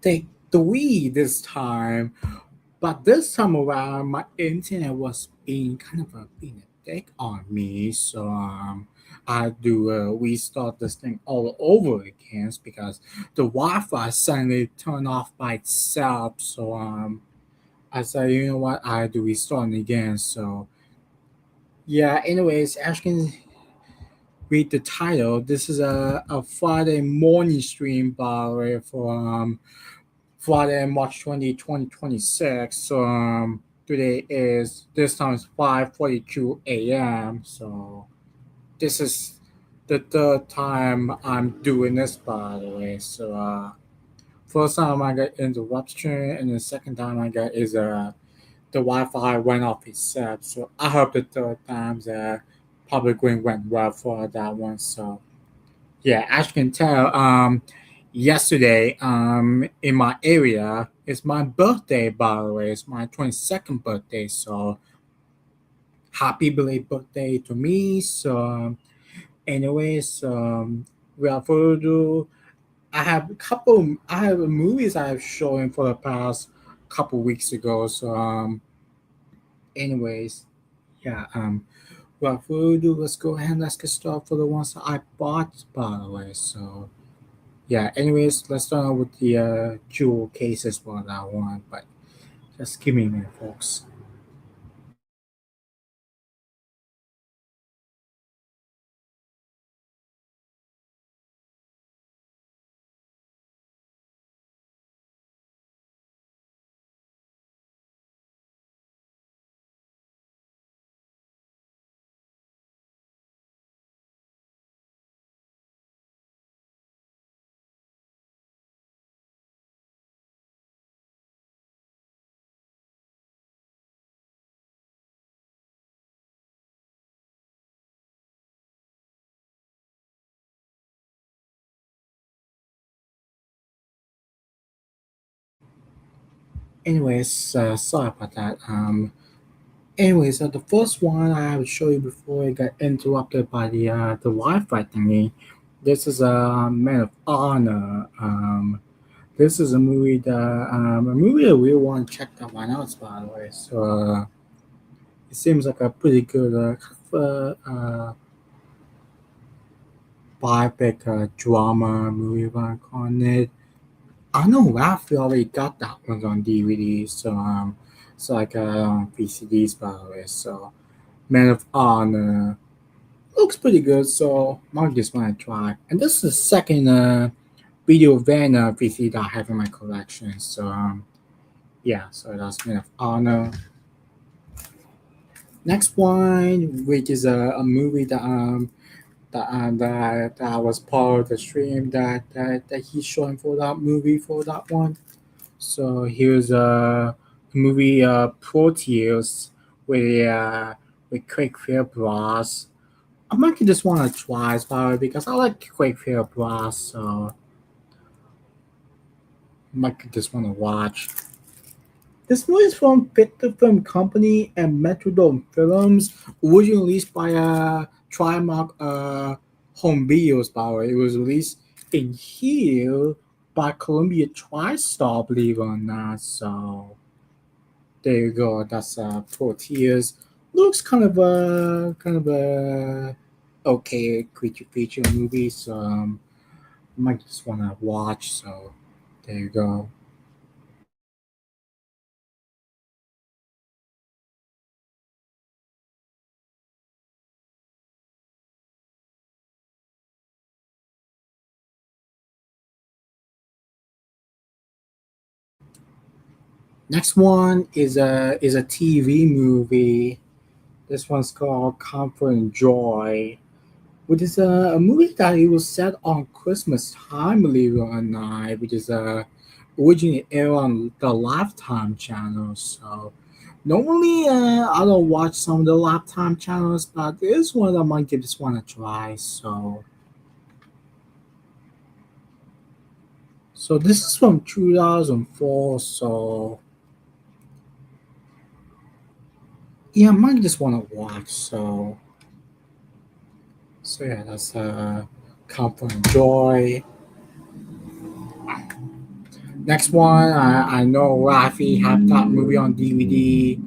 take three this time. But this time around, my internet was being kind of being a dick on me, so I had to restart this thing all over again because the Wi-Fi suddenly turned off by itself. So I said, you know what, I had to restart it again. So yeah. Anyways, as you can read the title, this is a Friday morning stream, by the way, for Friday, March 20, 2026. So today is this time is 5:42 a.m. So this is the third time I'm doing this, by the way. So first time I got interruption, and the second time I got is the Wi-Fi went off itself. So I hope the third time the public going went well for that one. So yeah, as you can tell, yesterday, in my area, it's my birthday. By the way, it's my 22nd birthday. So happy belated birthday to me. So, anyways, without further ado, I have movies I have shown for the past couple weeks ago. So, anyways, yeah. Without further ado, let's go ahead and let's get started for the ones that I bought. By the way, so. Yeah, anyways, let's start out with the jewel cases for that one, but just give me a minute, folks. Anyways, sorry about that. Anyways, the first one I will show you before it got interrupted by the Wi-Fi thingy. This is a Man of Honor. This is a movie that we want to check that one out, by the way. So it seems like a pretty good kind of biopic drama movie, one on it. I know Rafi already got that one on DVD, so it's like on VCDs, by the way. So Man of Honor looks pretty good, so might just want to try. And this is the second video van VCD that I have in my collection. So yeah, so that's Man of Honor. Next one, which is a movie that was part of the stream that he's showing for that movie for that one. So here's a movie Proteus with Quick Fair Bros. I might just want to try it probably because I like Quick Fair Bros. So I might just want to watch. This movie is from Victor Film Company and Metrodome Films, originally released by Trimark Home Videos. By the way, it was released in here by Columbia TriStar, believe it or not. So there you go. That's 4 tiers. Looks kind of a okay creature feature movie. So I might just want to watch. So there you go. Next one is a TV movie. This one's called Comfort and Joy, which is a movie that it was set on Christmas time, believe it or not, which is originally aired on the Lifetime channel. So normally I don't watch some of the Lifetime channels, but this one I might give this one a try. So this is from 2004. So yeah, I might just want to watch. So yeah, that's Comfort and Joy. Next one, I know Rafi have that movie on DVD.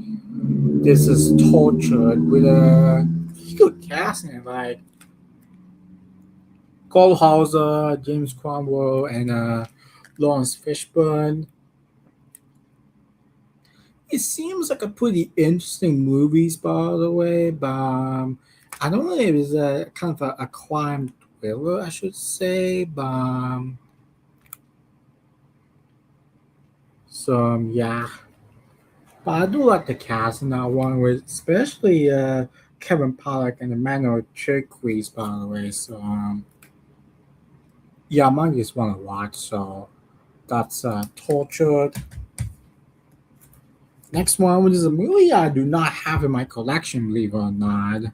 This is Tortured with a good casting like Cole Hauser, James Cromwell, and Lawrence Fishburne. It seems like a pretty interesting movies, by the way, but I don't know if it's a kind of a crime thriller, I should say. But yeah, but I do like the cast in that one, with especially Kevin Pollak and Emmanuel Chikris, by the way. Yeah, I might just want to watch. So that's Tortured. Next one, which is a movie I do not have in my collection, believe it or not.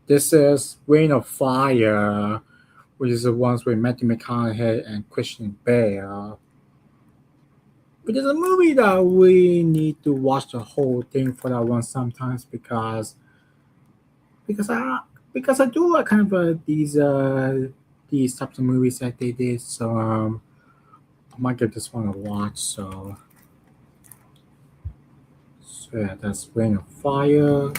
This is Rain of Fire, which is the ones with Matthew McConaughey and Christian Bale. But it's a movie that we need to watch the whole thing for that one sometimes because I because I do like kind of these types of movies that they did. I might give this one a watch. So yeah, that's Rain of Fire.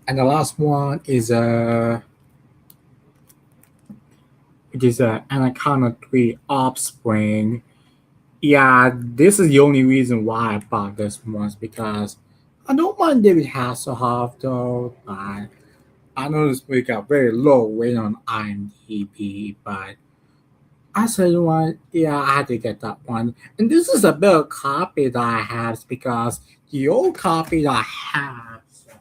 And the last one is it is Anaconda 3 Offspring. Yeah, this is the only reason why I bought this one is because I don't mind David Hasselhoff though, but I know this movie got very low weight on IMDb, but I said, you know what, yeah, I had to get that one. And this is a better copy that I have because the old copy that I have. So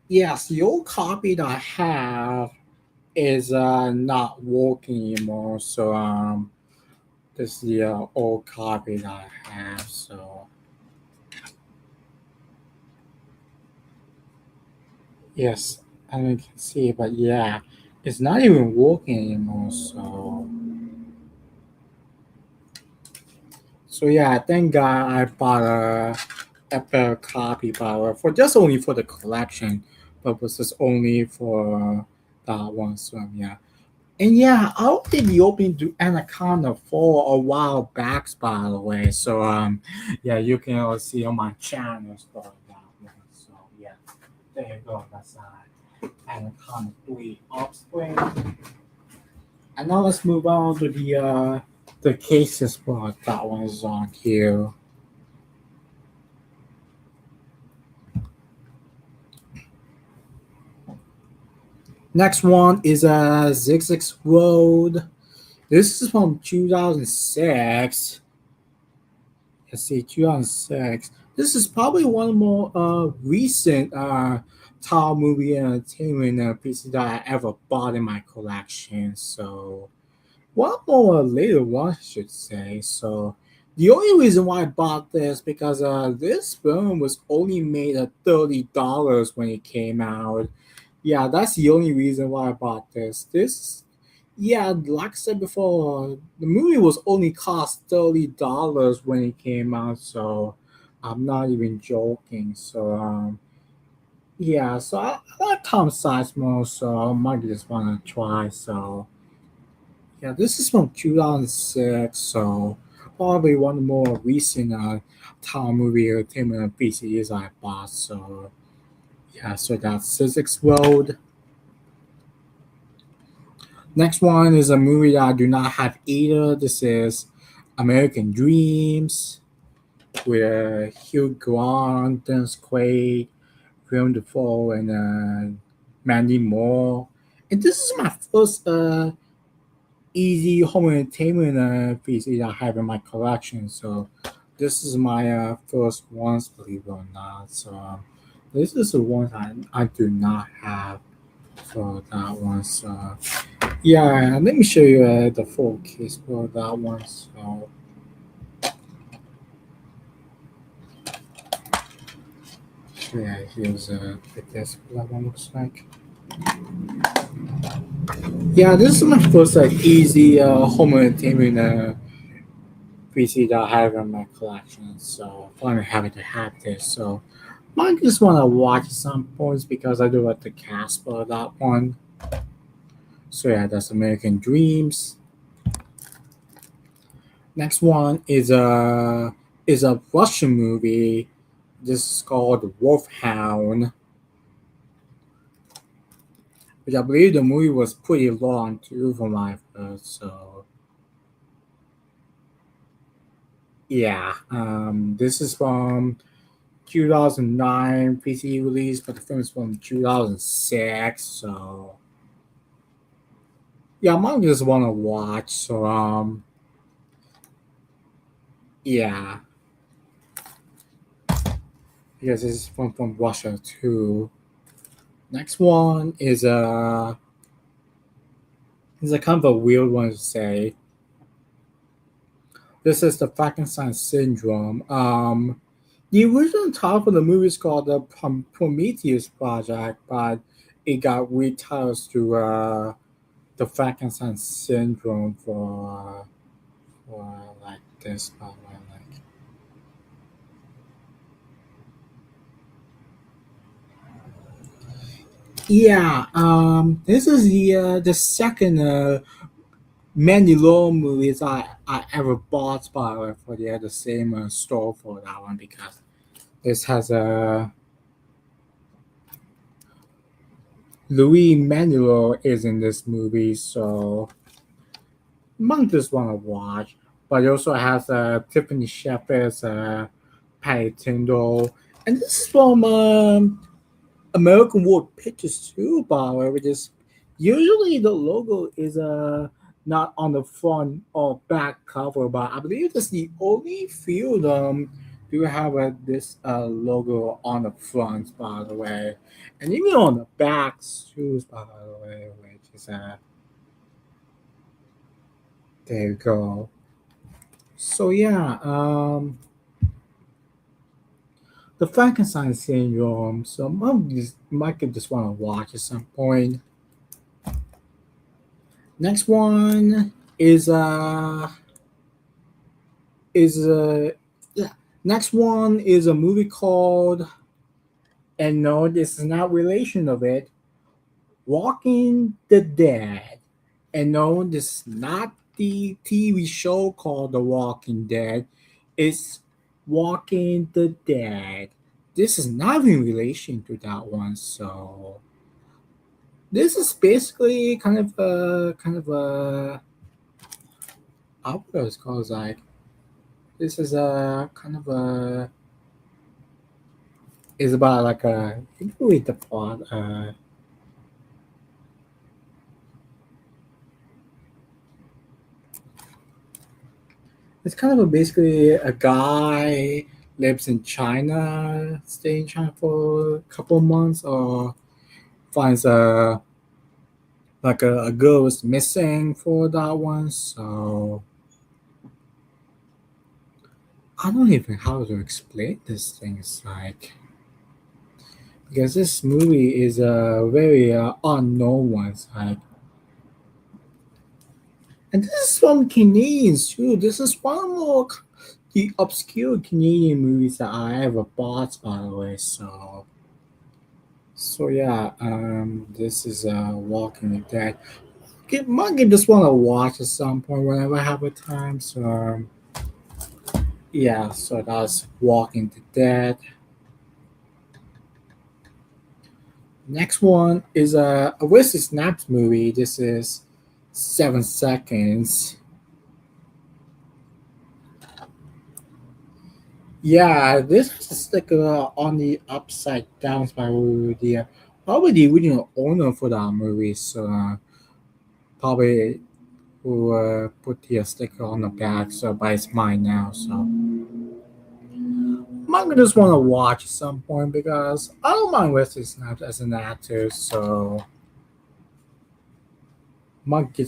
yes, the old copy that I have is not working anymore. This is the old copy that I have. So yes, I don't know if you can see it, but yeah, it's not even working anymore. So yeah, thank God I bought a better copy, but for just only for the collection purposes, only for that one. So yeah. And yeah, I did the opening to Anaconda for a while back, by the way. Yeah, you can all see on my channel for that one. So yeah, there you go. That's Anaconda 3 Offspring. And now let's move on to the cases part. That one is on here. Next one is Zigzag Road. This is from 2006. Let's see, 2006. This is probably one of the more recent Tall movie entertainment pieces that I ever bought in my collection. So one more later one, I should say. So the only reason why I bought this because this film was only made at $30 when it came out. Yeah, that's the only reason why I bought this. Yeah, like I said before, the movie was only cost $30 when it came out, so I'm not even joking. Yeah, so I like Tom Sizemore, so I might just want to try. So yeah, this is from 2006, so probably one of the more recent Tom movie entertainment PCs I bought. So yeah, so that's Physics Road. Next one is a movie that I do not have either. This is American Dreams with Hugh Grant, Dennis Quaid, Willem Dafoe, and Mandy Moore. And this is my first easy home entertainment PC that I have in my collection. So this is my first ones, believe it or not. This is the one I do not have for that one. So yeah, let me show you the full case for that one. So yeah, here's the test for that one looks like. Yeah, this is my first like easy home entertainment PC that I have in my collection. So finally happy to have this. So I just want to watch some points because I do like the cast for that one. So yeah, that's American Dreams. Next one is a Russian movie. This is called Wolfhound, which I believe the movie was pretty long too, from my heard. So yeah, this is from 2009 PC release, but the film is from 2006. So yeah, I might just want to watch. So yeah, because this is from Russia too. Next one is a kind of a weird one to say. This is the Frankenstein syndrome. The original title for the movie is called the Prometheus Project, but it got retitled to the Frankenstein syndrome for like this, like yeah. This is the second Mandy Law movies I ever bought by for the same store for that one because this has a Louis Manuel is in this movie, so might just want to watch. But it also has Tiffany Shepard's Patty Tyndall, and this is from American World Pictures too, by the way, which is usually the logo is not on the front or back cover, but I believe that's the only few of them do have this logo on the front, by the way, and even on the backs too, by the way, which is there you go. So yeah, the Frankenstein syndrome. So might just want to watch at some point. Next one is is yeah. Next one is a movie called, and no, this is not relation of it. Walking the Dead, and no, this is not the TV show called The Walking Dead. It's Walking the Dead. This is not in relation to that one. So this is basically kind of a I don't know what it's called, like this is a kind of a is about like a you can read the plot. It's kind of a, basically a guy lives in China, stay in China for a couple of months, or finds a girl was missing for that one. So I don't even how to explain this thing. It's like because this movie is a very unknown one. It's like, and this is from Canadians too. This is one more the obscure Canadian movies that I ever bought, by the way. So yeah, this is Walking Dead. Might just want to watch at some point whenever I have a time. So yeah, so that's Walking the Dead. Next one is a Wesley Snipes movie. This is 7 Seconds. Yeah, this is like on the upside down by the probably the original owner for that movie. So probably who put the sticker on the back. So but it's mine now. So I just want to watch at some point because I don't mind Wesley Snipes as an actor. So might give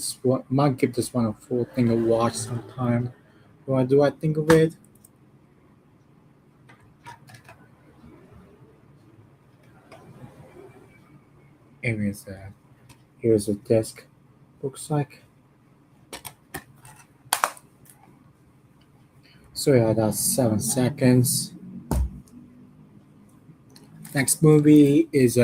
this one a full thing to watch sometime. What do I think of it? Anyways, here's a disc. Looks like. So yeah, that's 7 seconds. Next movie is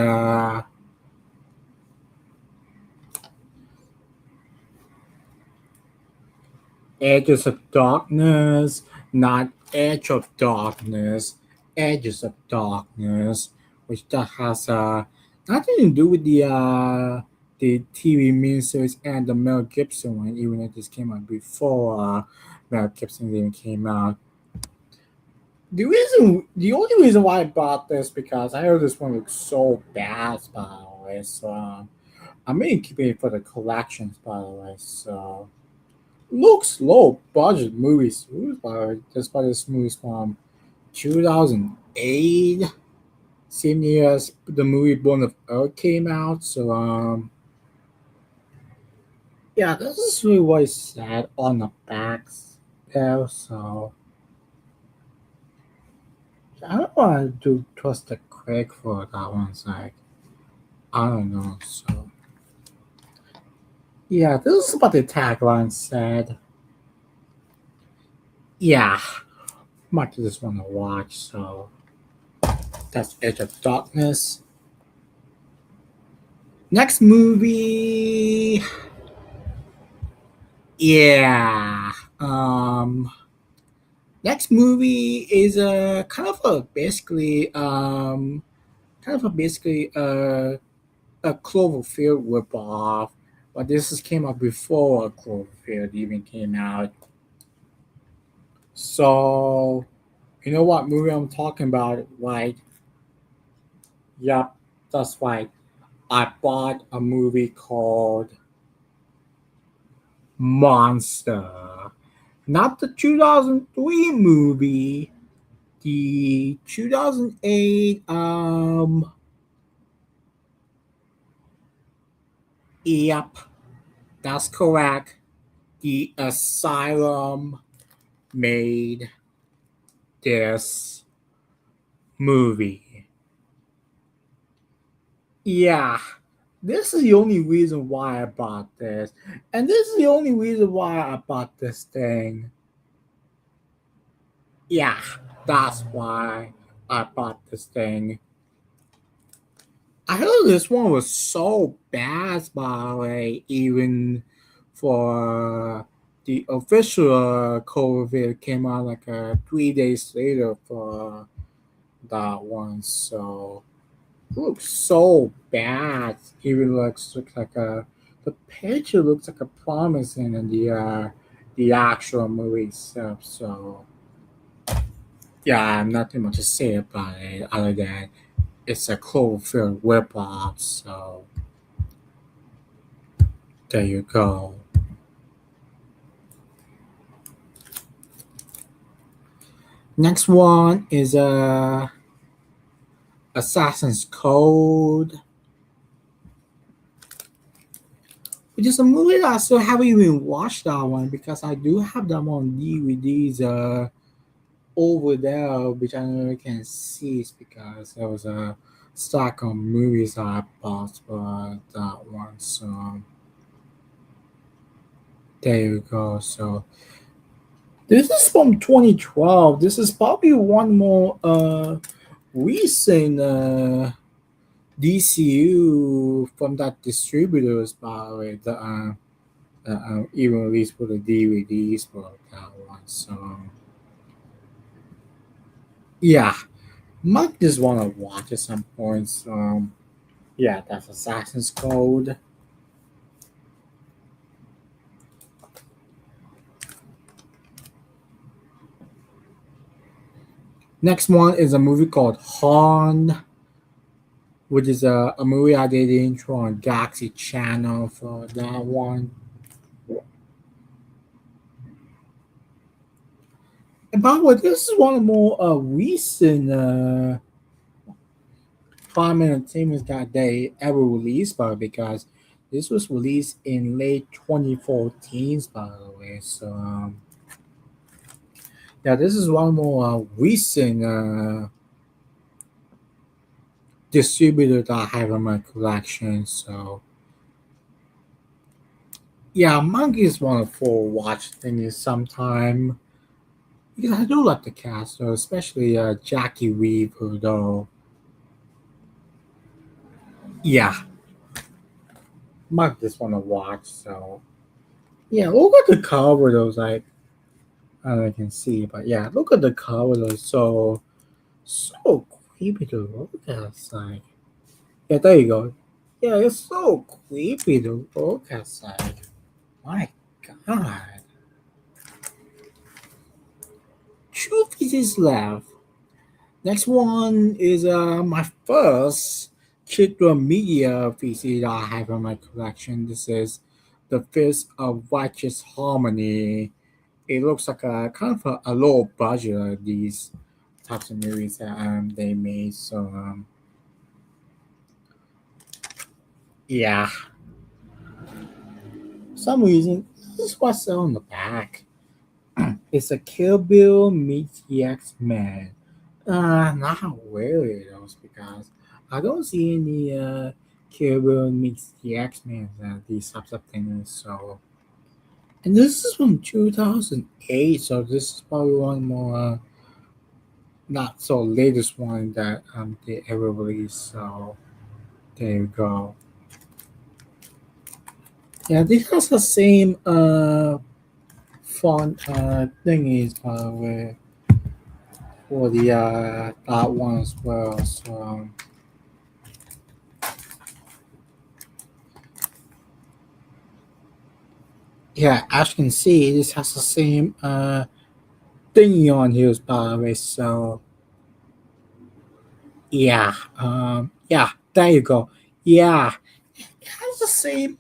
Edges of Darkness, not Edge of Darkness, Edges of Darkness, which that has nothing to do with the TV miniseries and the Mel Gibson one, even though this came out before Mel Gibson even came out. The only reason why I bought this because I heard this one looks so bad, by the way. So I'm mainly keeping it for the collections, by the way. So looks low budget movies. That's why this movie's from 2008, same year as the movie Born of Earth came out. So yeah, this is really what it said on the backs there. So I don't want to do trust the quick for that one. It's like I don't know. So yeah, this is what the tagline said. Yeah, might just want to watch. So that's Edge of Darkness. Next movie, yeah. Next movie is a kind of a basically a Cloverfield ripoff, but this is came out before Cloverfield even came out. So you know what movie I'm talking about, right? Yep, that's right. I bought a movie called Monster. Not the 2003 movie, the 2008 yep, that's correct. The Asylum made this movie. Yeah, this is the only reason why I bought this. And this is the only reason why I bought this thing. Yeah, that's why I bought this thing. I heard this one was so bad, by the way, even for the official COVID came out like 3 days later for that one. So it looks so bad. Even looks like the picture looks like a promising in the actual movie itself. So yeah, I have nothing much to say about it other than it's a Cloverfield ripoff. So there you go. Next one is Assassin's Code, which is a movie that I still haven't even watched that one because I do have them on DVDs over there, which I never can see it's because there was a stack of movies that I bought for that one. So there you go. So this is from 2012. This is probably one more recent DCU from that distributors, by the way, even released for the DVDs for that one. So yeah, might just want to watch at some point. So yeah, that's Assassin's Code. Next one is a movie called Han, which is a movie I did the intro on Galaxy Channel for that one. And by the way, this is one of the more recent Prime Entertainment that they ever released, by because this was released in late 2014, by the way. So yeah, this is one more recent distributor that I have in my collection. So yeah, Monkey is one of four watch things sometime. because I do like the cast, though, especially Jackie Weaver, though. Yeah, might just want to watch. So yeah, look at the cover, though. Like I don't know if you can see, but yeah, look at the cover, though. So creepy to look at. It's like yeah, there you go. Yeah, it's so creepy to look at. It's like my God, two pieces left. Next one is my first Chitra Media VC that I have in my collection. This is The Fist of Righteous Harmony. It looks like a kind of a low budget these types of movies that they made. So yeah, for some reason this is what's on the back. It's a Kill Bill meets the X Men. Not really, though, because I don't see any Kill Bill meets the X Men these types of things. So, and this is from 2008, so this is probably one more not so latest one that they ever released. So there you go. Yeah, this has the same font thingies by the way for the that one as well. So. Yeah, as you can see, this has the same thingy on here, by the way. So yeah, there you go. Yeah, it has the same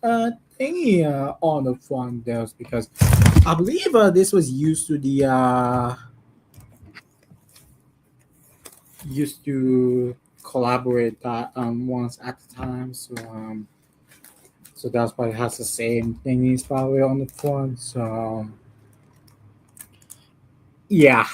thingy on the front there because I believe this was used to collaborate that once at a time. So that's why it has the same thingies probably on the front. So yeah,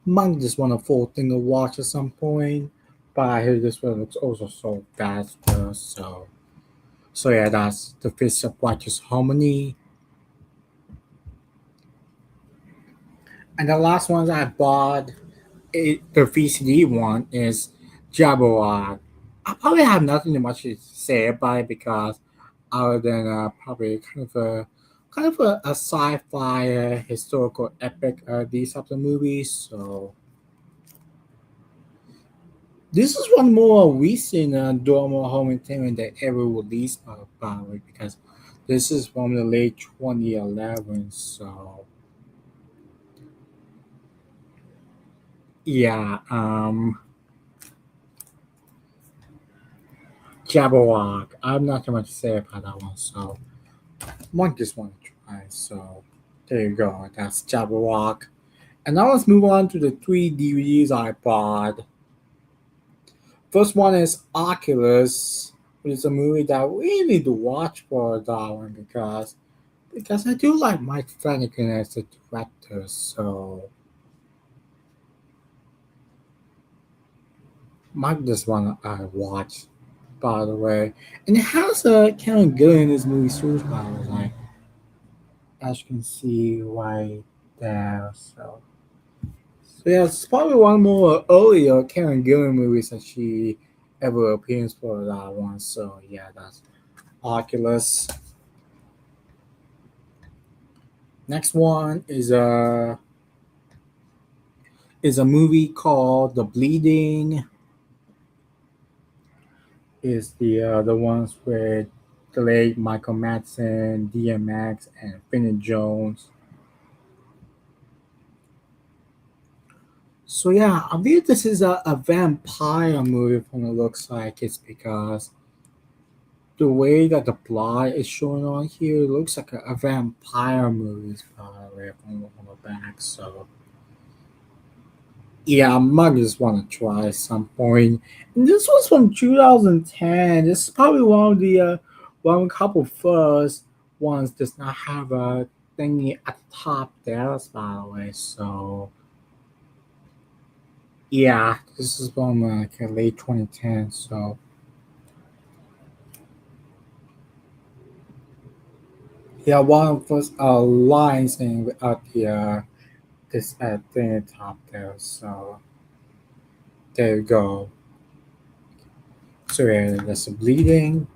might just want a full thing to watch at some point. But I hear this one looks also so bad still. So yeah, that's the Fist of Righteous Harmony. And the last ones I bought, the VCD one is Jabberwock. I probably have nothing much to say about it because other than probably kind of a sci-fi historical epic these types of movies. So this is one more recent drama home entertainment that ever released by the way, because this is from the late 2011. So yeah, Jabberwock. I'm not too much to say about that one. So might just want to try. So there you go. That's Jabberwock. And now let's move on to the three DVDs I bought. First one is Oculus, which is a movie that we need to watch for that one because I do like Mike Flanagan as the director, so Mike just wanna watch, by the way. And it has Karen Gillan in this movie too, by the way, like as you can see right there. So yeah, it's probably one more earlier Karen Gillan movies that she ever appears for that one. So yeah, that's Oculus. Next one is a movie called The Bleeding. Is the ones with the late Michael Madsen, DMX, and Finney Jones. So yeah, I believe this is a vampire movie from the looks like it's because the way that the plot is shown on here looks like a vampire movie by the way from the back. So yeah, I might just want to try at some point. And this was from 2010. This is probably one of the one couple first ones does not have a thingy at the top there, by the way. So yeah, this is from like late 2010. So Yeah, one of those lines in at the this thing top there. So there you go. So yeah, there's a bleeding.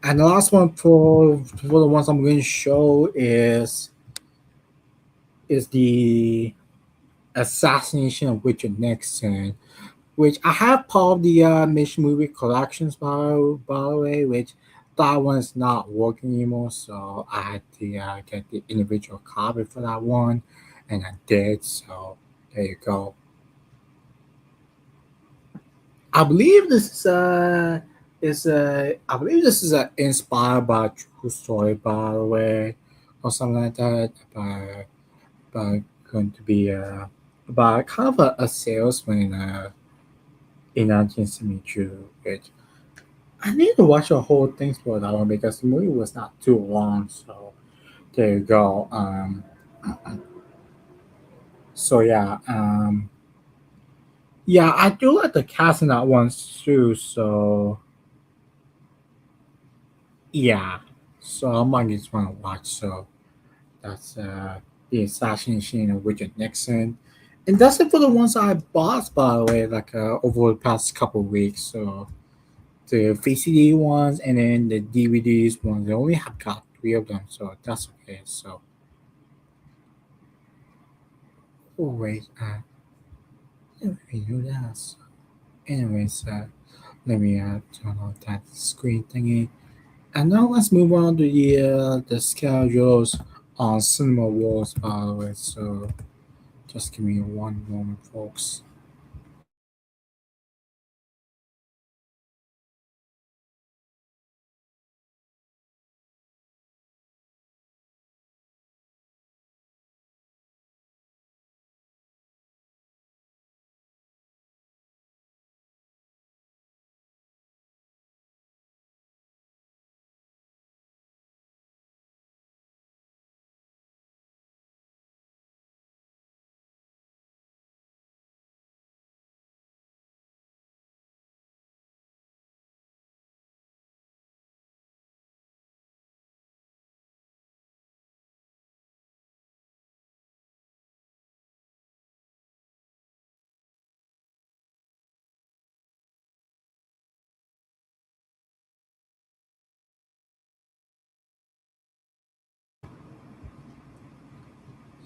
And the last one for the ones I'm going to show is the assassination of Richard Nixon, which I have part of the Mission Movie collections by the way, which that one is not working anymore, so I had to get the individual copy for that one, and I did. So there you go. I believe this I believe this is inspired by a true story, by the way, or something like that. About going to be about kind of a salesman in 1972. Which I need to watch the whole thing for that one because the movie was not too long. So there you go. So yeah, yeah, I do like the cast in that one too. So yeah, so I might just want to watch. So that's the assassination of Richard Nixon, and that's it for the ones I bought by the way, like over the past couple of weeks. So the VCD ones and then the DVDs ones. I only have got three of them, so that's okay. So oh wait, I didn't really know that. So, anyways, let me turn off that screen thingy. And now let's move on to the schedules on Cinema Wars, by the way. So just give me one moment, folks.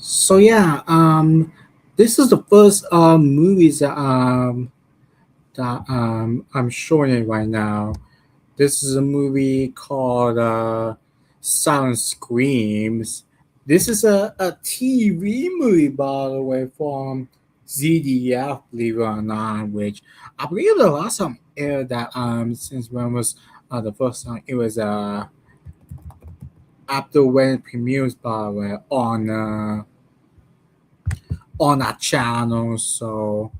So yeah, this is the first movies that I'm showing it right now. This is a movie called Silent Screams. This is a TV movie, by the way, from ZDF, believe it or not, which I believe the last time aired that since when was the first time it was after when it premieres, by the way, on that channel. So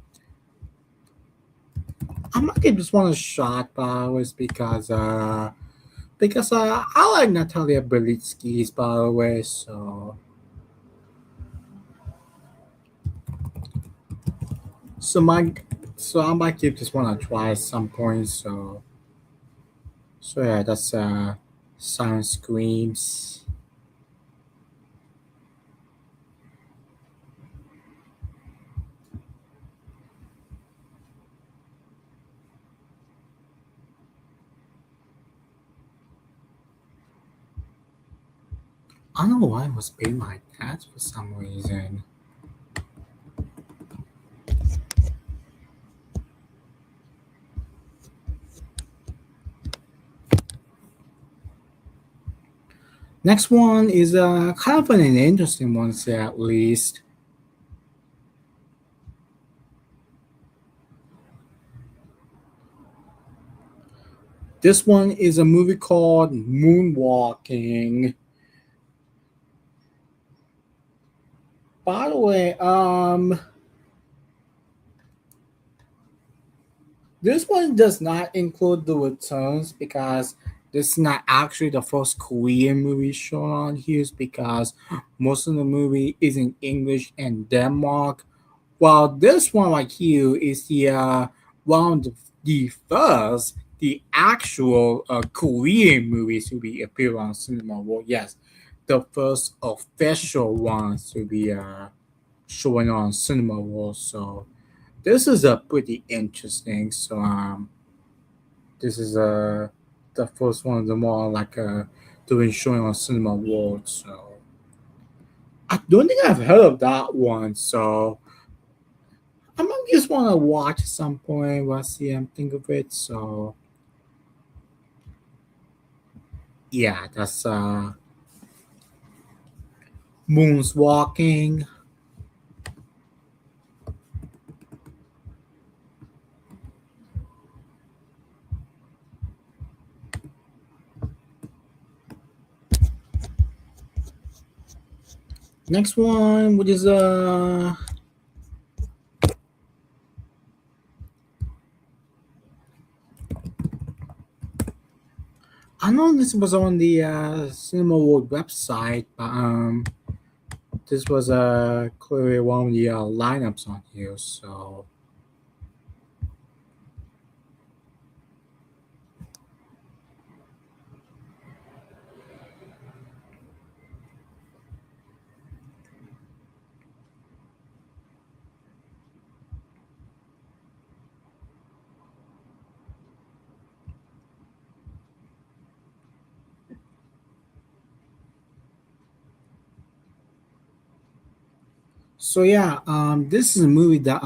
I might give this one a shot, by the way, because I like Natalia Belitsky's, by the way. So my so I might give this one a try at some point. So yeah, that's Silent Screams. I don't know why it was being like that for some reason. Next one is kind of an interesting one, say at least. This one is a movie called Moonwalking. By the way, this one does not include the returns because this is not actually the first Korean movie shown on here, because most of the movie is in English and Denmark. Well, this one like you is the one of the first the actual Korean movies to be appear on Cinema World. Yes, the first official ones to be showing on Cinema World. So this is a pretty interesting. So this is the first one of the more like doing showing on Cinema World. So I don't think I've heard of that one. So I might just want to watch at some point. We'll see and think of it. So yeah, that's Moon's Walking. Next one, which is I know this was on the Cinema World website, but this was clearly one of the lineups on here. So yeah, this is a movie that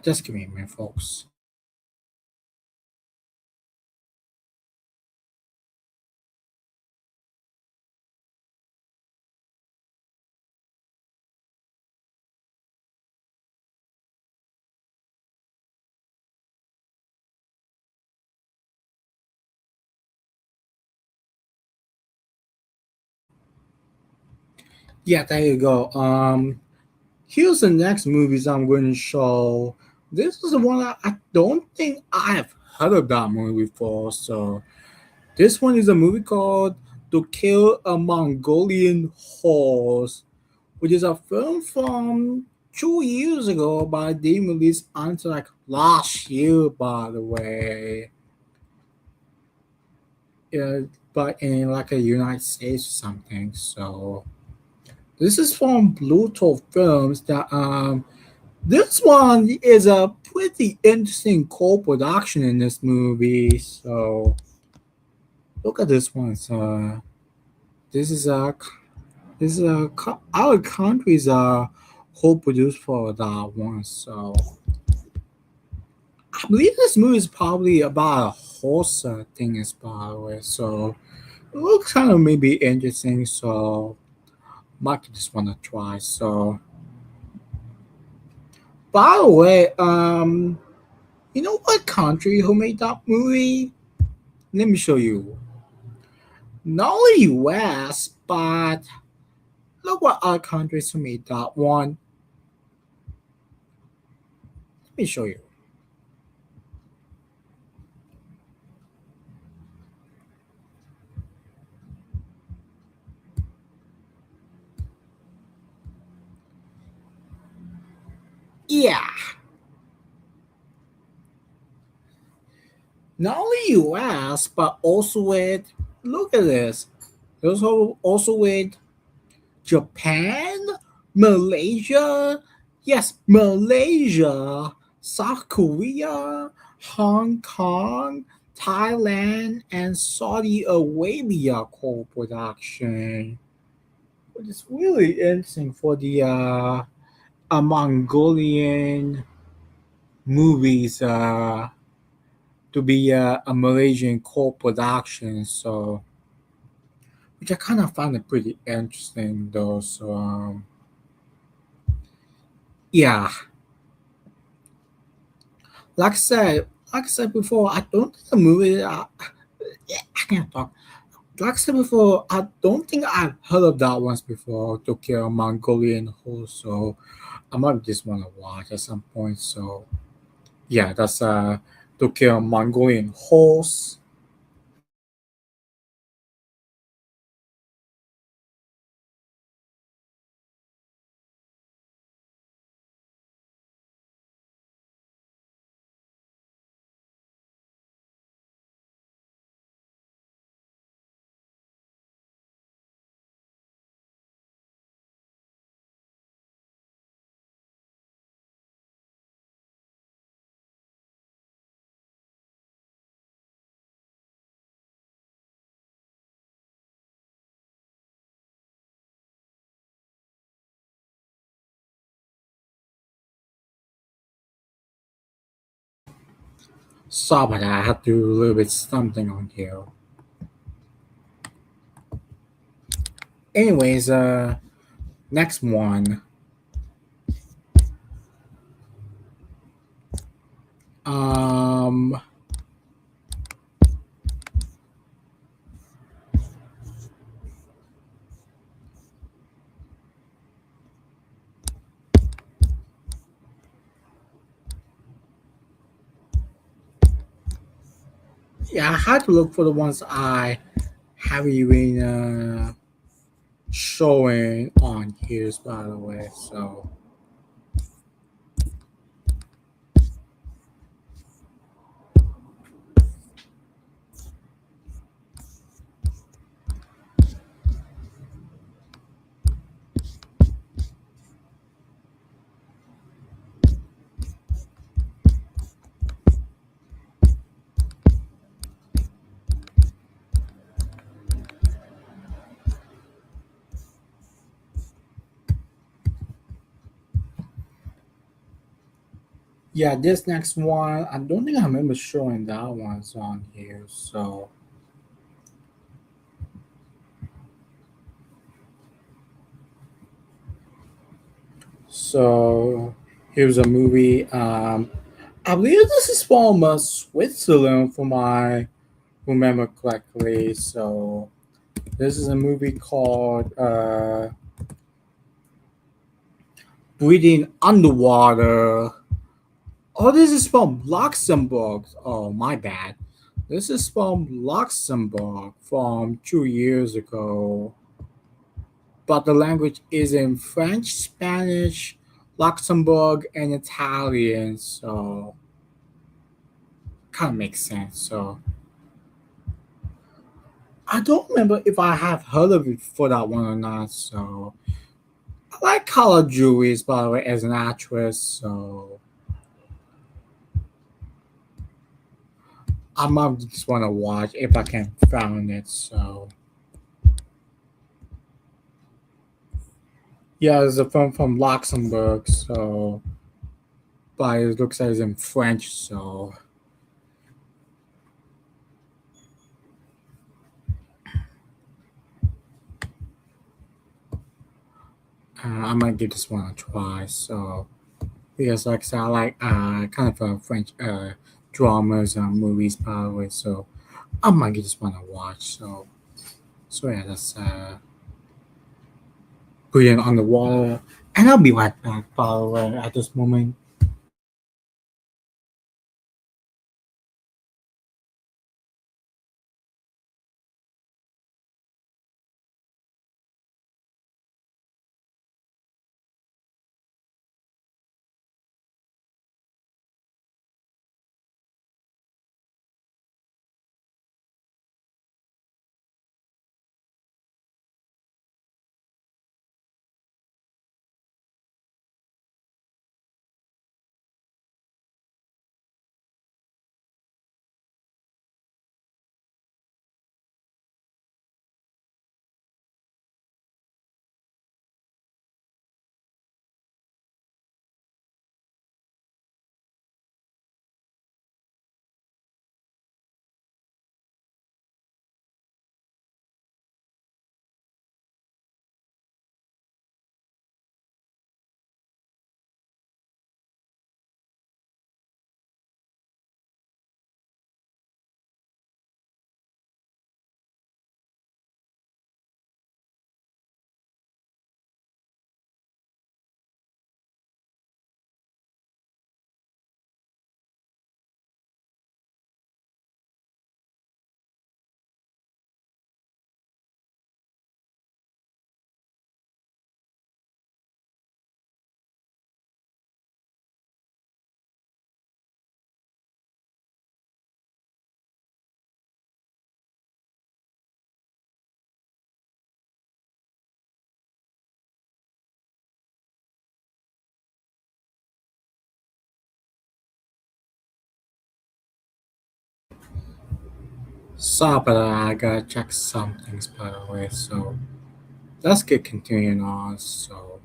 just give me a minute, folks. Yeah, there you go. Here's the next movies I'm going to show. This is the one I don't think I've heard of that movie before. So this one is a movie called To Kill a Mongolian Horse, which is a film from 2 years ago, but they released until like last year, by the way. Yeah, but in like a United States or something. So this is from Bluetooth Films. That this one is a pretty interesting co-production in this movie. So look at this one. So this is a our country's co-produced for that one. So I believe this movie is probably about a horse thing, is by the way. So it looks kind of maybe interesting. So might just want to try. So by the way, you know what country who made that movie? Let me show you. Not only US, but look what other countries who made that one. Let me show you. Yeah, not only US, but also with, look at this. There's also with Japan, Malaysia, yes, Malaysia, South Korea, Hong Kong, Thailand, and Saudi Arabia co-production. Which is really interesting for the Mongolian movies to be a Malaysian co-production. So, which I kind of find it pretty interesting, though. So, yeah, like I said, like I said before, I don't think the movie. Yeah, I can't talk. Like I said before, I don't think I've heard of that once before. To kill a Mongolian horse, so I might just want to watch at some point. So yeah, that's to kill a Mongolian horse. Sorry about that. I had to do a little bit something on here. Anyways, next one. Um, yeah, I had to look for the ones I haven't even showing on here, by the way. So yeah, this next one, I don't think I remember showing that one's on here. So here's a movie. I believe this is from Switzerland, from I remember correctly. So this is a movie called Breathing Underwater. Oh, this is from Luxembourg. Oh, my bad. This is from Luxembourg from 2 years ago. But the language is in French, Spanish, Luxembourg, and Italian. So kind of makes sense. So I don't remember if I have heard of it for that one or not. So I like Carla Juries, by the way, as an actress. So I might just want to watch if I can find it. So yeah, it's a film from Luxembourg. So but it looks like it's in French. So I might give this one a try. So because like I said, I like kind of French dramas and movies, by the way. So I might just want to watch. So yeah, that's Brilliant Underwater. And I'll be right back, by the way, at this moment. Sorry, but I gotta check some things, by the way. So let's get continuing on. So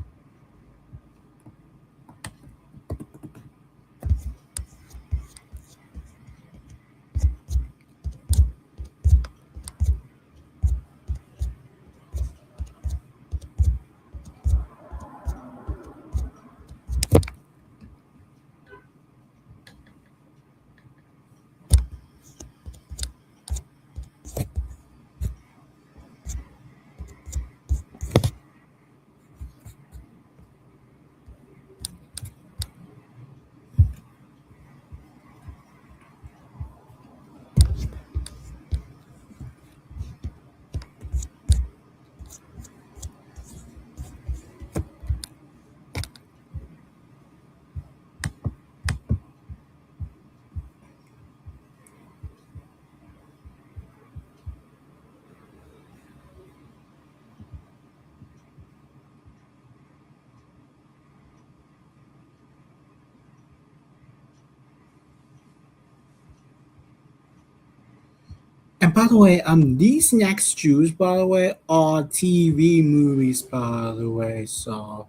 by the way, these next two, by the way, are TV movies, by the way. So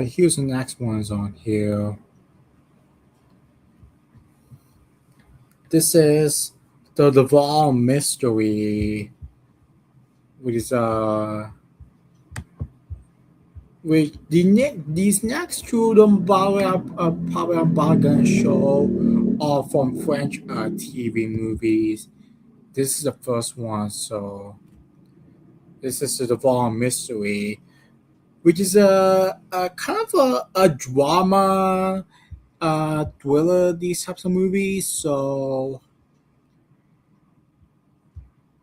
here's the next ones on here. This is the Duvall Mystery, which is which these next two them probably about gonna show are from French TV movies. This is the first one, so this is the Duvall Mystery, which is a kind of a drama, thriller. These types of movies, so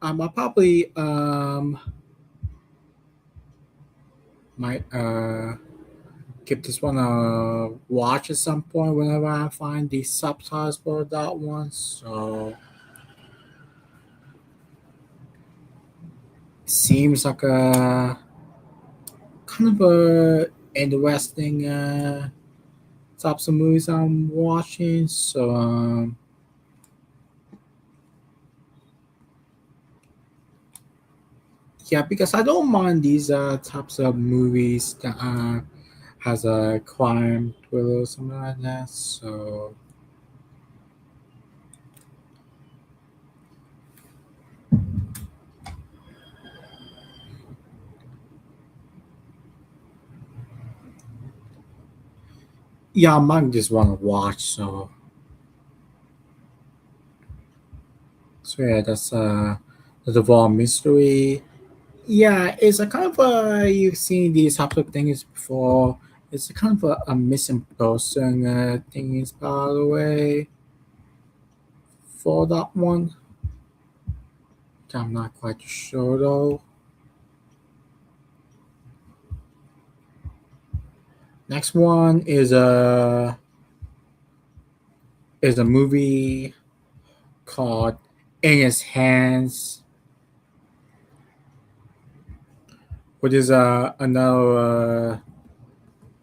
I probably might give this one a watch at some point whenever I find the subtitles for that one. So seems like a kind of a interesting types of movies I'm watching. So yeah, because I don't mind these types of movies that has a crime thriller or something like that. So yeah, I might just want to watch. So yeah, that's the Duvall Mystery. Yeah, it's a kind of you've seen these types of things before. It's a kind of a missing person things, by the way, for that one. I'm not quite sure though. Next one is a movie called In His Hands, which is another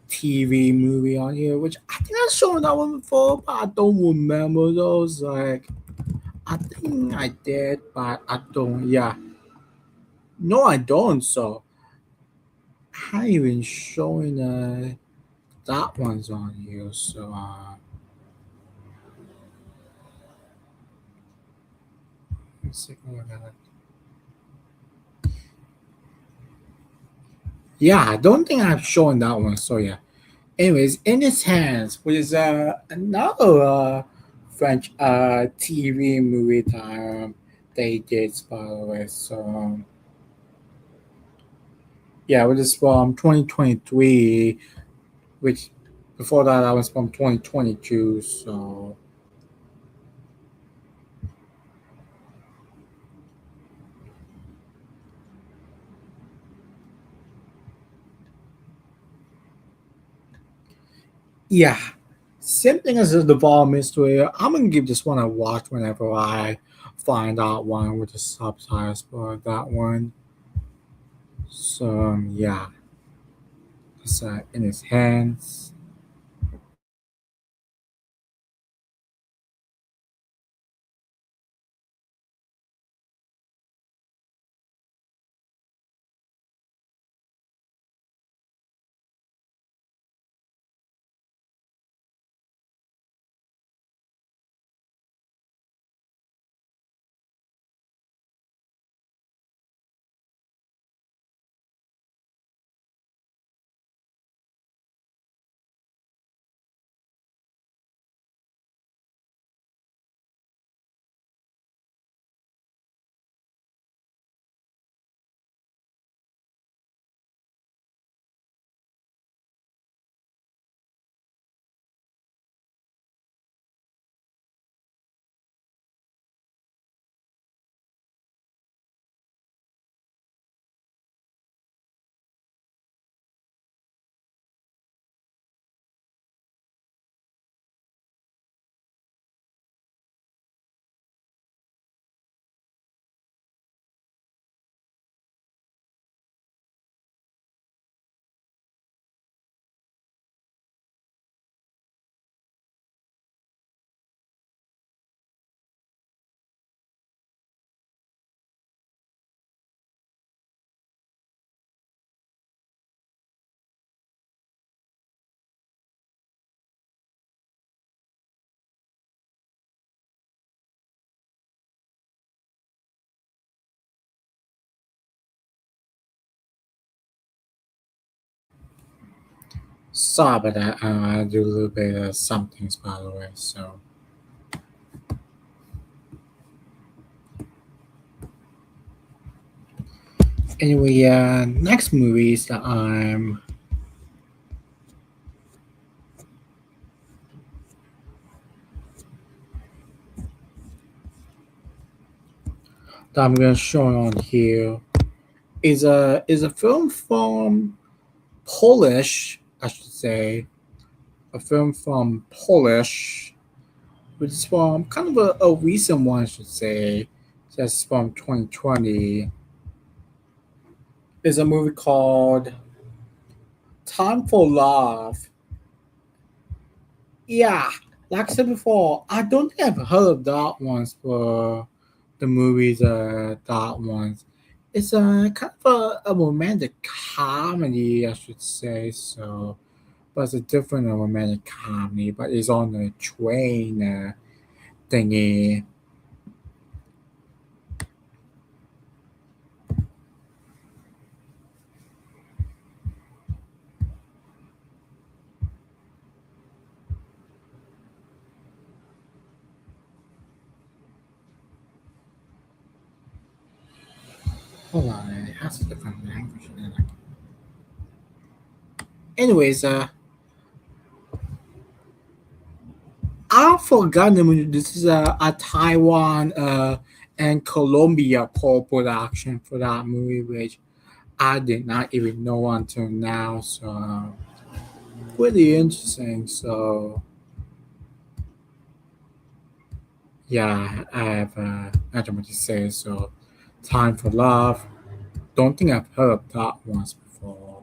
TV movie on here, which I think I've shown that one before, but I don't remember those. Like I think I did, but I don't. Yeah, no, I don't. So I ain't even showing that one's on here. So let's take a look at it. Yeah, I don't think I've shown that one. So yeah. Anyways, In His Hands, which is another French TV movie that they did, by the way. So yeah, which is from 2023, which before that I was from 2022. So yeah, same thing as the Ball Mystery. I'm gonna give this one a watch whenever I find out one with the subtitles for that one. So yeah, it's In His Hands. Sorry about that. I do a little bit of some things, by the way. So anyway, next movies that I'm gonna show on here is a film from Polish, I should say, a film from Polish, which is from kind of a recent one, I should say, just from 2020. Is a movie called Time for Love. Yeah, like I said before, I don't think I've heard of that ones for the movies. That ones. It's a kind of a romantic comedy, I should say. So, but it's a different romantic comedy. But it's on a train thingy. Hold on, it has a different language. Anyways, I forgot the movie. This is a Taiwan and Colombia co-production for that movie, which I did not even know until now. So pretty interesting. So yeah, I have nothing much to say. So Time for Love. Don't think I've heard of that once before.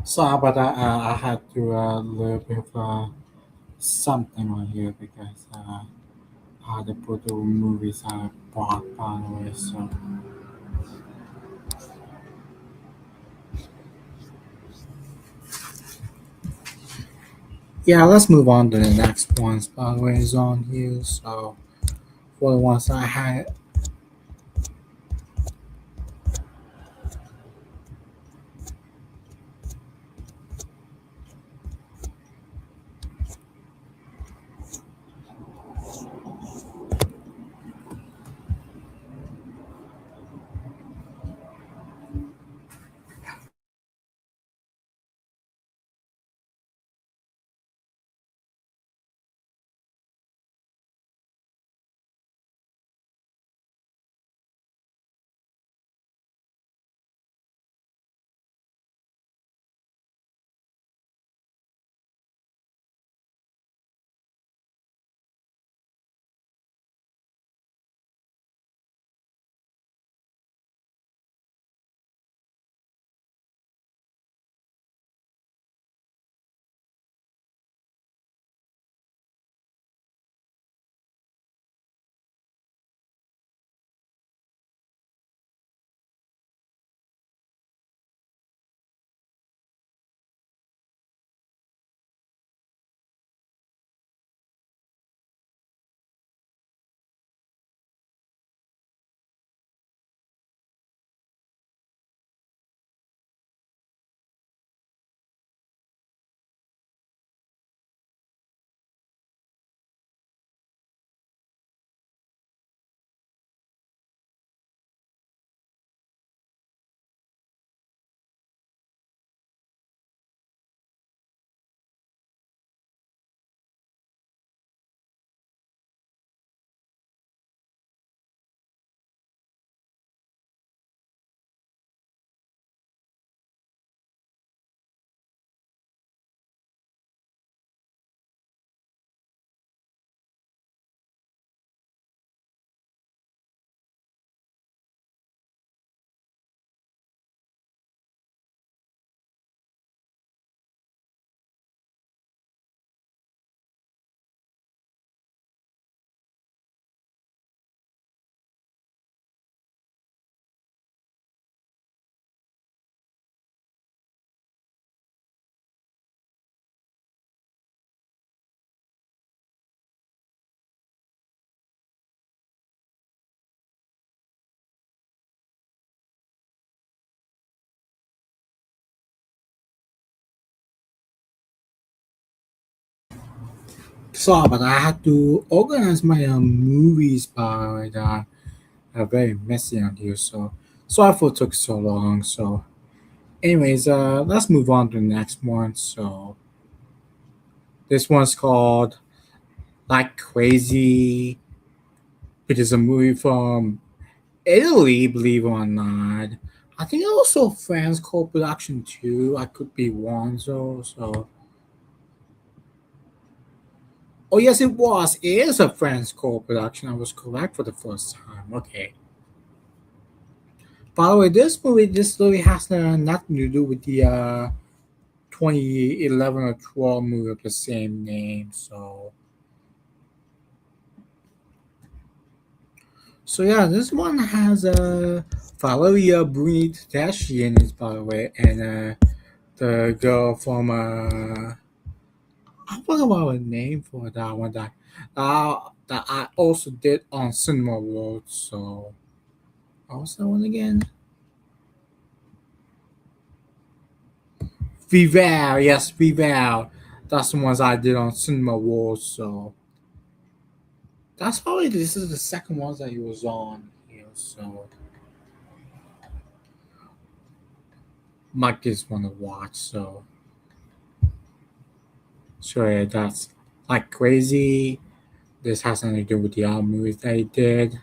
Sorry about that. I had to look with something on here because I had to put the movies I bought by the way. So yeah, let's move on to the next ones. By the way, is on here. So for the ones I had, sorry, but I had to organize my movies by the very messy on here. So sorry for it took so long. So anyways, let's move on to the next one. So this one's called Like Crazy. It is a movie from Italy, believe it or not. I think also France co-production too. I could be wrong though. So oh yes, it was. It is a France co-production. I was correct for the first time. Okay. By the way, this movie has nothing to do with the 2011 or 12 movie of the same name. So yeah, this one has Valeria Bruni Tedeschi in it, by the way, and the girl from I forgot what her name for that one that I also did on Cinema World. So what was that one again? Vival, yes, Vival. That's the ones I did on Cinema World. So that's probably this is the second ones that he was on. So might just want to watch. So yeah, that's like crazy. This has nothing to do with the other movies that he did.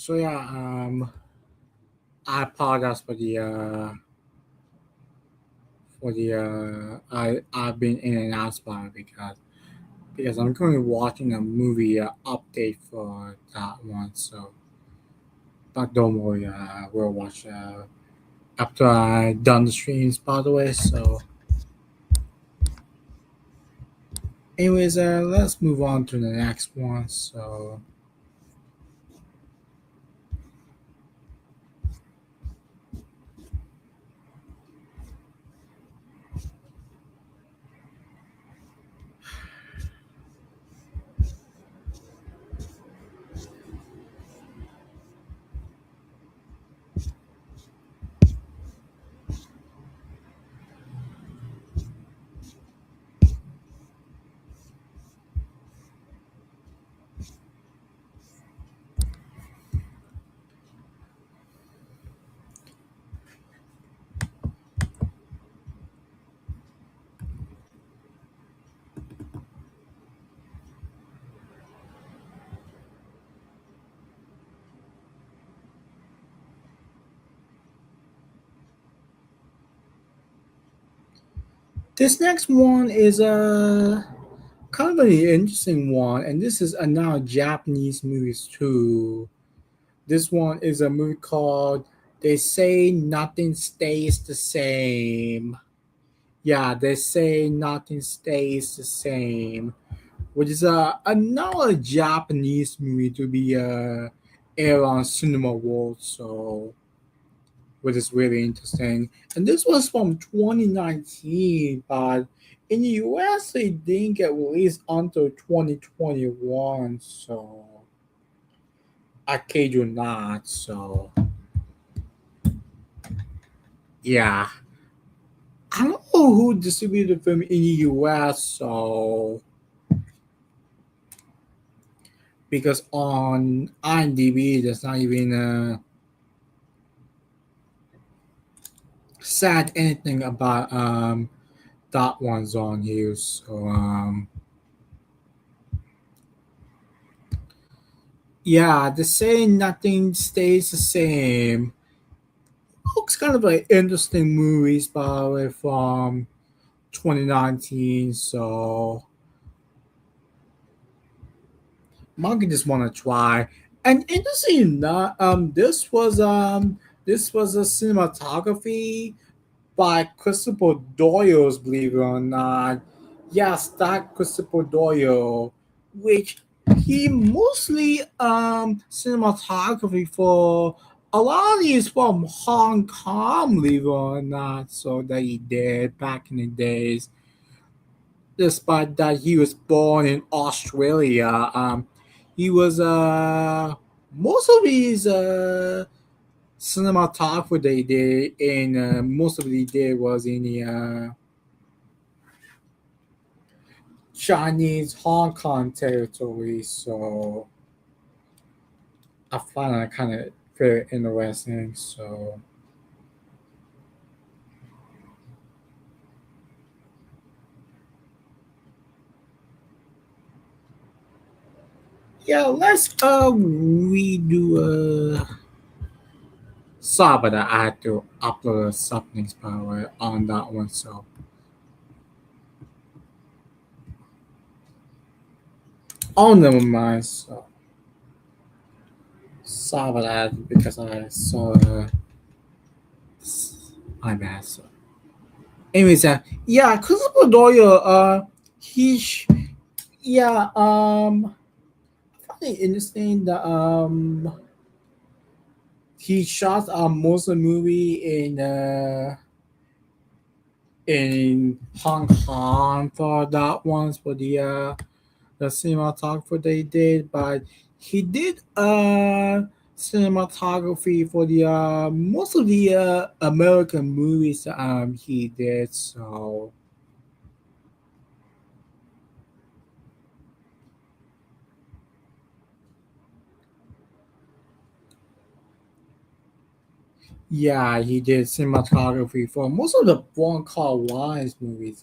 So yeah, I apologize for the I've been in and out spot because I'm currently watching a movie update for that one. So, but don't worry, we'll watch after I done the streams, by the way. So, anyways, let's move on to the next one. So, this next one is a kind of an interesting one, and this is a now Japanese movies too. This one is a movie called "They Say Nothing Stays the Same." Yeah, they say nothing stays the same, which is another Japanese movie to be aired on Cinema World, so which is really interesting. And this was from 2019, but in the US it didn't get released until 2021. So I kid you not. So yeah, I don't know who distributed the film in the US. So because on IMDb there's not even said anything about that one's on here. So yeah, the saying nothing stays the same. Looks kind of like interesting movies by the way from 2019. So monkey just want to try. And interesting enough, this was a cinematography by Christopher Doyle's, believe it or not. Yes, that Christopher Doyle, which he mostly cinematography for a lot of these from Hong Kong, believe it or not. So that he did back in the days. Despite that he was born in Australia, he was most of his cinematography they did in most of the day was in the Chinese Hong Kong territory. So I find that kind of very interesting. So yeah, let's redo sorry about that. I had to upload something power on that one. So oh never mind. So sorry about that because I saw my bad. So anyways, yeah, Christopher Doyle, he, yeah, I find it interesting that he shot most of the movie in Hong Kong for that ones for the cinematographer they did, but he did cinematography for the most of the American movies he did. So yeah, he did cinematography for most of the Wong Kar Wai's movies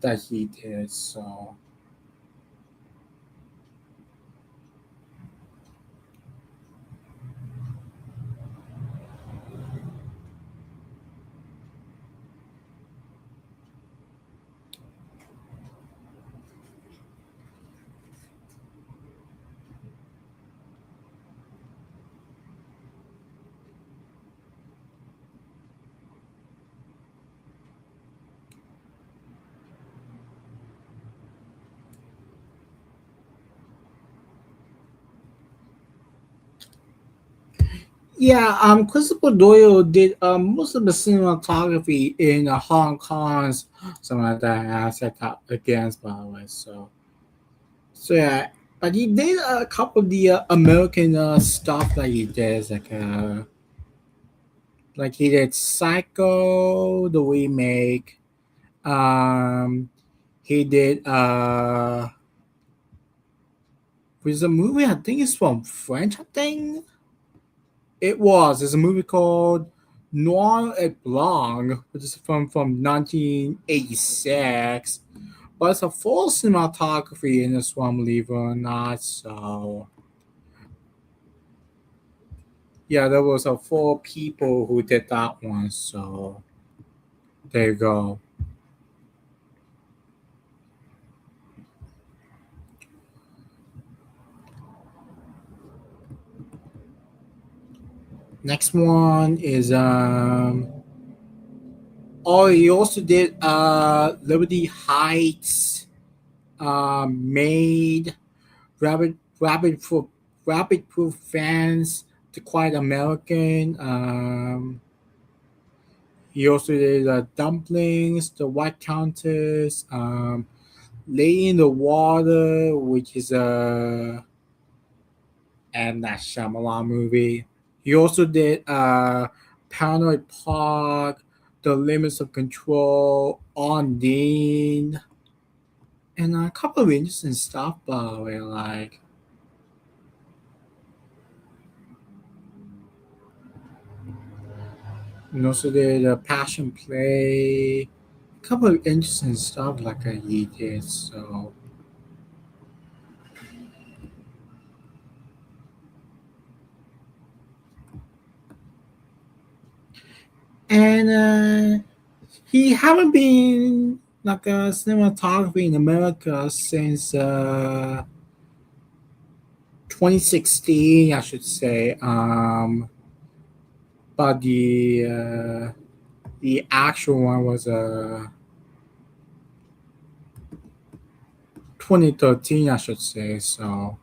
that he did. So Yeah, Christopher Doyle did most of the cinematography in Hong Kong's something like that. I said that against by the way. So yeah, but he did a couple of the American stuff that he did, like he did Psycho, the remake. Um, he did was a movie I think it's from French. I think it was. There's a movie called Noir et Blanc, which is from 1986. But it's a full cinematography in this one, believe it or not. So yeah, there was a four people who did that one. So there you go. Next one is oh, he also did Liberty Heights, Made, Rabbit for Rabbit Proof Fans, The Quiet American. He also did Dumplings, The White Countess, Lady in the Water, which is a M. Night Shyamalan movie. He also did Paranoid Park, The Limits of Control, On Dean, and a couple of interesting stuff, by the way, like and also did Passion Play, a couple of interesting stuff like he did. So and he haven't been like a cinematography in America since 2016, I should say. But the actual one was 2013, I should say. So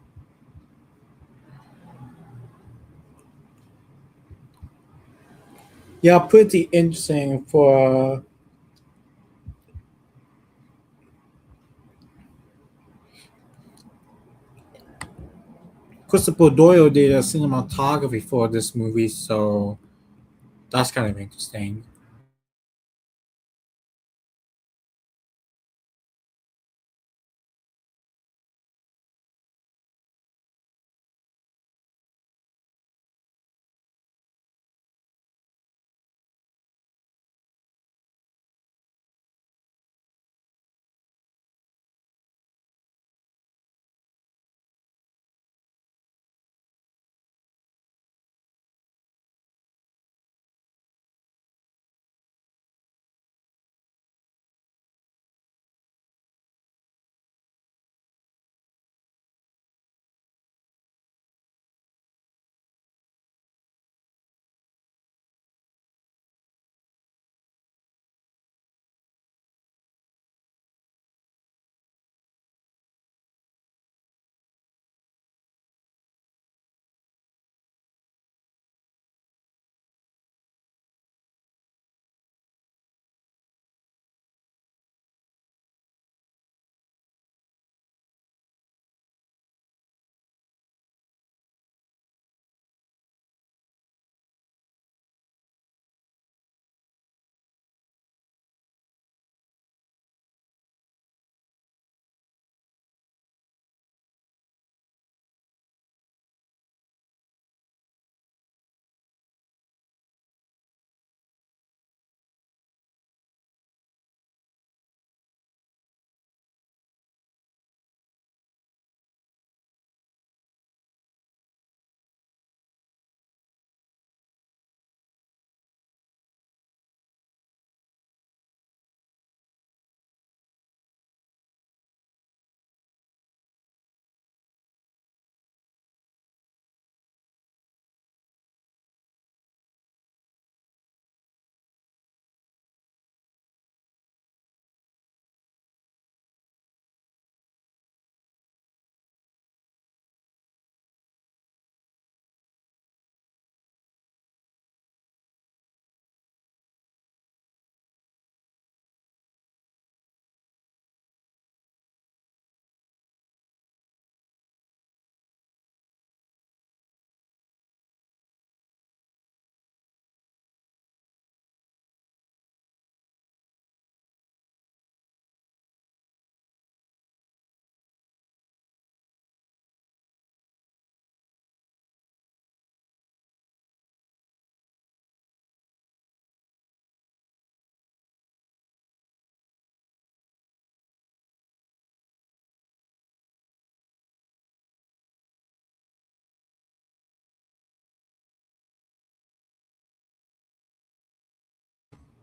yeah, pretty interesting for Christopher Doyle did a cinematography for this movie, so that's kind of interesting.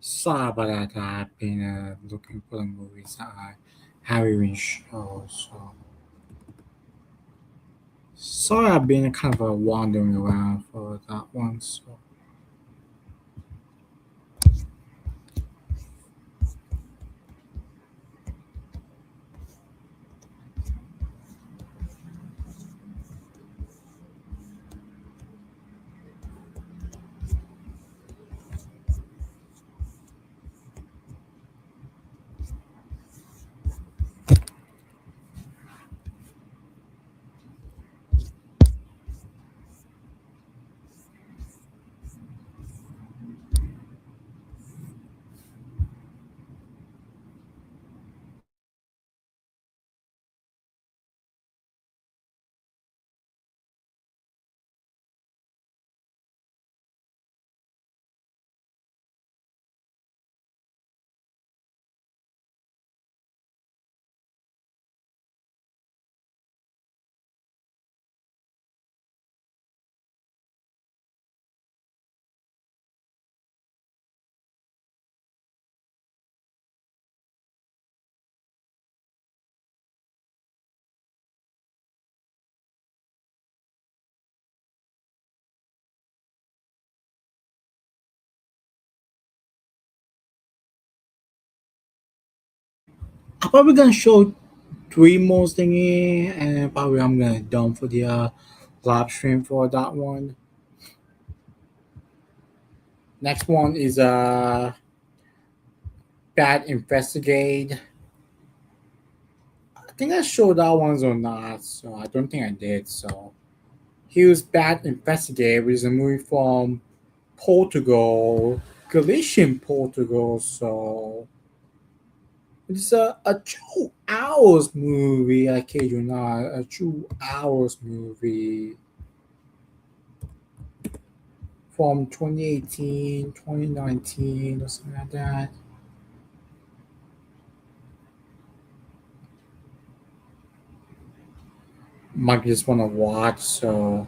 Sorry about that. I've been looking for the movies I haven't even shown. So sorry, I've been kind of wandering around for that one. So I'm probably gonna show three more thingy, and probably I'm gonna done for the live stream for that one. Next one is Bad Investigate. I think I showed that ones or not, so I don't think I did. So here's Bad Investigate, which is a movie from Portugal, Galician Portugal. So it's a 2 hours movie. I kid you not, a 2 hours movie from 2018, 2019, or something like that. Might just want to watch. So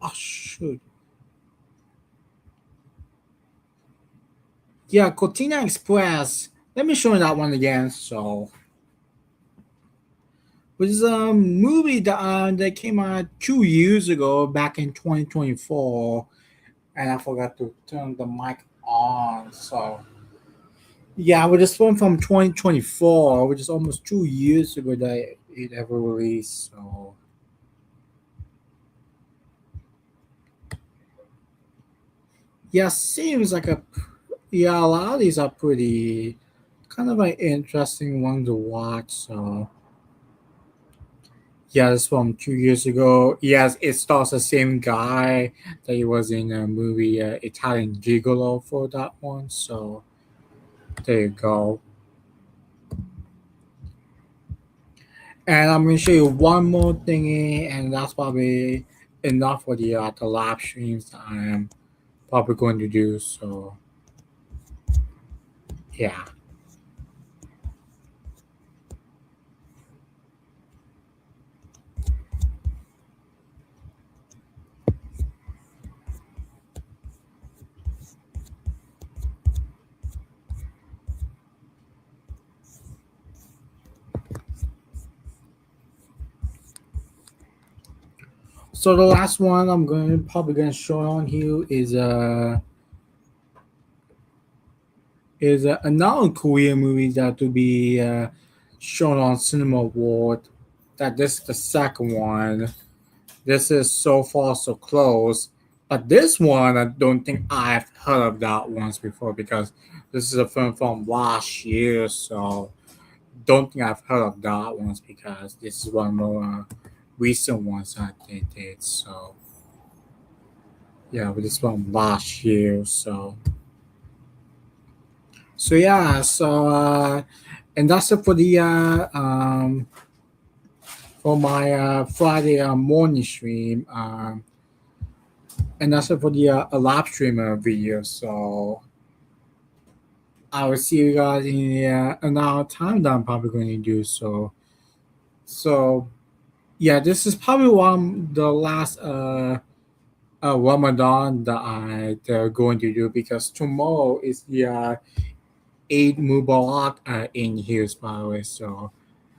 Oh shoot. Yeah, Cortina Express. Let me show you that one again. So, which is a movie that came out 2 years ago, back in 2024, and I forgot to turn the mic on. So, yeah, with this one from 2024, which is almost 2 years ago that it ever released. So, yeah, seems like a lot of these are pretty kind of an interesting one to watch. So, yeah, this from 2 years ago. Yes, it stars the same guy that he was in a movie Italian Gigolo for that one. So there you go. And I'm gonna show you one more thingy, and that's probably enough for the live streams that I am probably going to do. So yeah. So the last one I'm going probably going to show on here is another Korean movie that will be shown on Cinema Award. That this is the second one. This is So Far So Close. But this one, I don't think I've heard of that once before because this is a film from last year. So don't think I've heard of that once because this is one more recent ones I think did. So yeah, but this one last year. So yeah, and that's it for the for my Friday morning stream. And that's it for the live stream video. So I will see you guys in another time that I'm probably going to do. So yeah, this is probably one the last Ramadan that they're going to do because tomorrow is the Eid Mubarak in here, by the way. So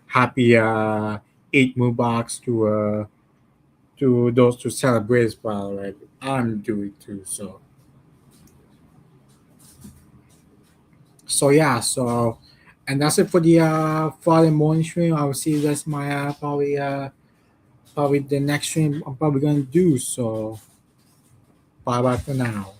happy Eid Mubarak to those to celebrate, by the way. I'm doing too. So yeah, and that's it for the Friday morning stream. I will see you guys my probably the next stream I'm probably gonna do. So bye bye for now.